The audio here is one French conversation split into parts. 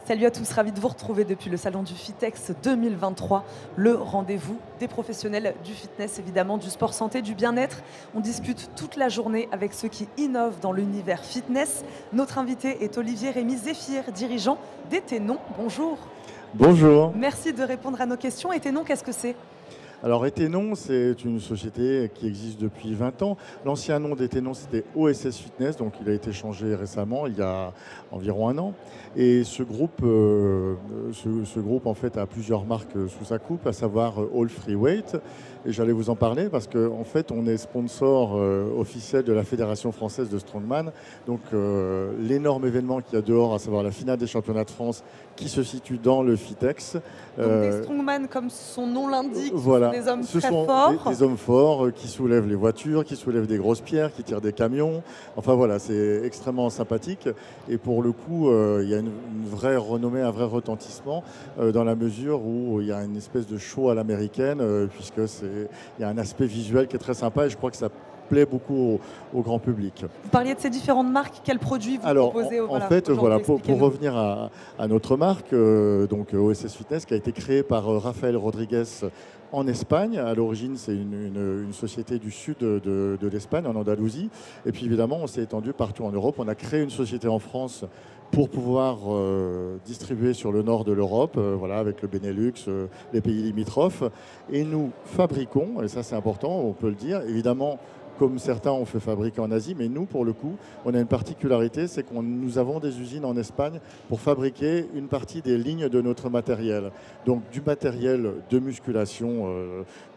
Salut à tous, ravi de vous retrouver depuis le salon du Fitex 2023, le rendez-vous des professionnels du fitness, évidemment, du sport santé, du bien-être. On discute toute la journée avec ceux qui innovent dans l'univers fitness. Notre invité est Olivier Rémy Zéphir, dirigeant d'Etenon. Bonjour. Bonjour. Merci de répondre à nos questions. Etenon, qu'est-ce que c'est ? Alors Etenon, c'est une société qui existe depuis 20 ans. L'ancien nom d'Etenon, c'était OSS Fitness, donc il a été changé récemment, il y a environ un an. Et ce groupe en fait a plusieurs marques sous sa coupe, à savoir All Free Weight. Et j'allais vous en parler parce qu'en fait, on est sponsor officiel de la Fédération française de Strongman. Donc l'énorme événement qu'il y a dehors, à savoir la finale des championnats de France, qui se situe dans le Fitex. Donc des strongman, comme son nom l'indique, voilà. des hommes Ce très sont forts. des hommes forts qui soulèvent les voitures, qui soulèvent des grosses pierres, qui tirent des camions. Enfin voilà, c'est extrêmement sympathique. Et pour le coup, il y a une vraie renommée, un vrai retentissement dans la mesure où il y a une espèce de show à l'américaine, puisque il y a un aspect visuel qui est très sympa et je crois que ça plaît beaucoup au grand public. Vous parliez de ces différentes marques, quels produits vous proposez en fait, pour revenir à notre marque, donc OSS Fitness, qui a été créée par Rafael Rodriguez en Espagne. À l'origine, c'est une société du sud de l'Espagne, en Andalousie. Et puis évidemment, on s'est étendu partout en Europe. On a créé une société en France pour pouvoir distribuer sur le nord de l'Europe, voilà, avec le Benelux, les pays limitrophes. Et nous fabriquons, et ça c'est important, on peut le dire, évidemment, comme certains ont fait fabriquer en Asie, mais nous, pour le coup, on a une particularité, c'est que nous avons des usines en Espagne pour fabriquer une partie des lignes de notre matériel. Donc du matériel de musculation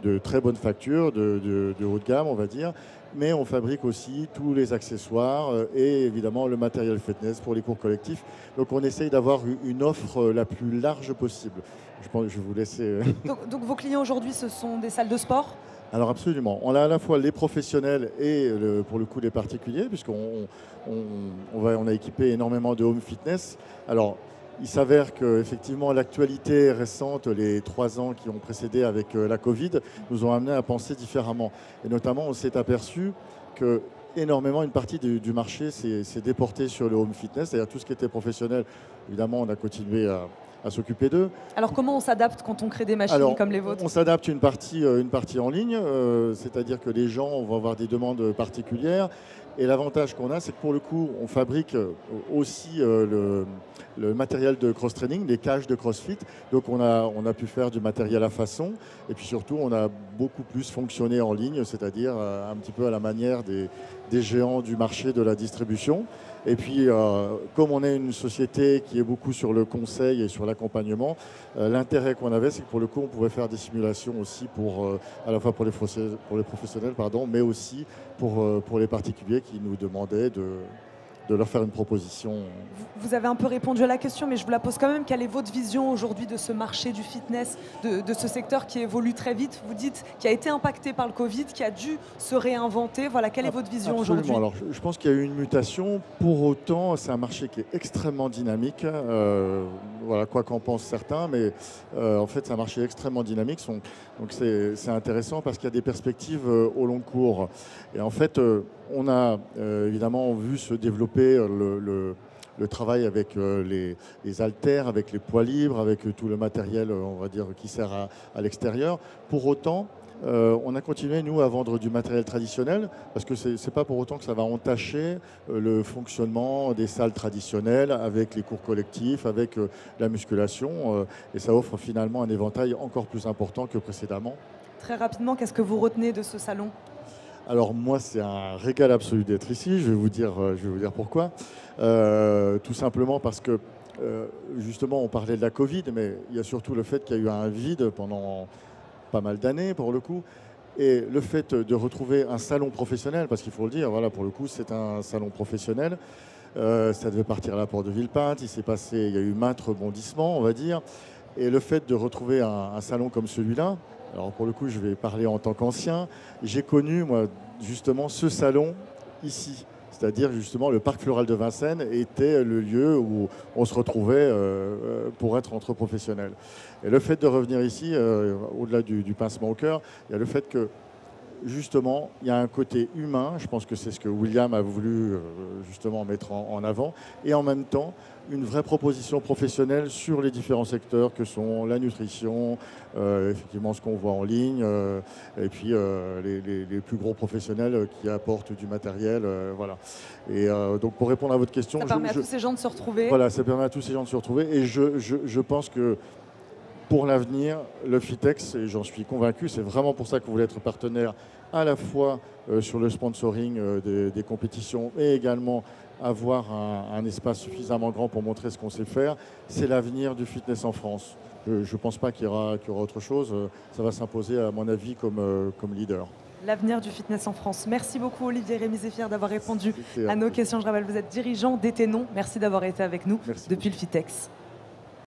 de très bonne facture, de haut de gamme, on va dire, mais on fabrique aussi tous les accessoires et évidemment le matériel fitness pour les cours collectifs. Donc on essaye d'avoir une offre la plus large possible. Je pense que je vais vous laisser... Donc vos clients aujourd'hui, ce sont des salles de sport ? Alors absolument. On a à la fois les professionnels et pour le coup les particuliers, puisqu'on a équipé énormément de home fitness. Alors il s'avère qu'effectivement l'actualité récente, les 3 ans qui ont précédé avec la Covid, nous ont amené à penser différemment. Et notamment on s'est aperçu que énormément, une partie du marché s'est déportée sur le home fitness, c'est-à-dire tout ce qui était professionnel. Évidemment, on a continué à s'occuper d'eux. Alors comment on s'adapte quand on crée des machines comme les vôtres ? On s'adapte une partie en ligne, c'est-à-dire que les gens vont avoir des demandes particulières. Et l'avantage qu'on a, c'est que pour le coup, on fabrique aussi le matériel de cross-training, les cages de CrossFit. Donc on a pu faire du matériel à façon. Et puis surtout, on a beaucoup plus fonctionné en ligne, c'est-à-dire un petit peu à la manière des géants du marché de la distribution. Et puis, comme on est une société qui est beaucoup sur le conseil et sur l'accompagnement, l'intérêt qu'on avait, c'est que pour le coup, on pouvait faire des simulations aussi à la fois pour les professionnels, mais aussi pour les particuliers qui nous demandaient de leur faire une proposition. Vous avez un peu répondu à la question, mais je vous la pose quand même. Quelle est votre vision aujourd'hui de ce marché du fitness, de ce secteur qui évolue très vite ? Vous dites qui a été impacté par le Covid, qui a dû se réinventer. Voilà, quelle est votre vision aujourd'hui ? Alors, je pense qu'il y a eu une mutation. Pour autant, c'est un marché qui est extrêmement dynamique. Voilà, quoi qu'en pensent certains, mais en fait, c'est un marché extrêmement dynamique. Donc, c'est intéressant parce qu'il y a des perspectives au long cours. Et en fait, on a évidemment vu se développer le travail avec les haltères, avec les poids libres, avec tout le matériel, on va dire, qui sert à l'extérieur. Pour autant, on a continué, nous, à vendre du matériel traditionnel, parce que c'est pas pour autant que ça va entacher le fonctionnement des salles traditionnelles, avec les cours collectifs, avec la musculation, et ça offre finalement un éventail encore plus important que précédemment. Très rapidement, qu'est-ce que vous retenez de ce salon ? Alors moi, c'est un régal absolu d'être ici. Je vais vous dire pourquoi. Tout simplement parce que, justement, on parlait de la Covid, mais il y a surtout le fait qu'il y a eu un vide pendant pas mal d'années, pour le coup. Et le fait de retrouver un salon professionnel, parce qu'il faut le dire, voilà, pour le coup, c'est un salon professionnel. Ça devait partir à la porte de Villepinte. Il y a eu maintes rebondissements, on va dire. Et le fait de retrouver un salon comme celui-là, alors pour le coup, je vais parler en tant qu'ancien. J'ai connu, moi, justement, ce salon ici. C'est-à-dire, justement, le parc floral de Vincennes était le lieu où on se retrouvait pour être entre professionnels. Et le fait de revenir ici, au-delà du pincement au cœur, il y a le fait que justement, il y a un côté humain, je pense que c'est ce que William a voulu justement mettre en avant, et en même temps, une vraie proposition professionnelle sur les différents secteurs que sont la nutrition, effectivement ce qu'on voit en ligne, et puis les plus gros professionnels qui apportent du matériel. Voilà. Et donc pour répondre à votre question... Ça permet à tous ces gens de se retrouver. Voilà, ça permet à tous ces gens de se retrouver, et je pense que pour l'avenir, le FITEX, et j'en suis convaincu, c'est vraiment pour ça qu'on voulait être partenaire à la fois sur le sponsoring des compétitions et également avoir un espace suffisamment grand pour montrer ce qu'on sait faire. C'est l'avenir du fitness en France. Je ne pense pas qu'il y aura autre chose. Ça va s'imposer, à mon avis, comme leader. L'avenir du fitness en France. Merci beaucoup Olivier Rémy-Zéphyr d'avoir répondu à nos questions. Je rappelle, vous êtes dirigeant d'Etenon. Merci d'avoir été avec nous depuis le FITEX.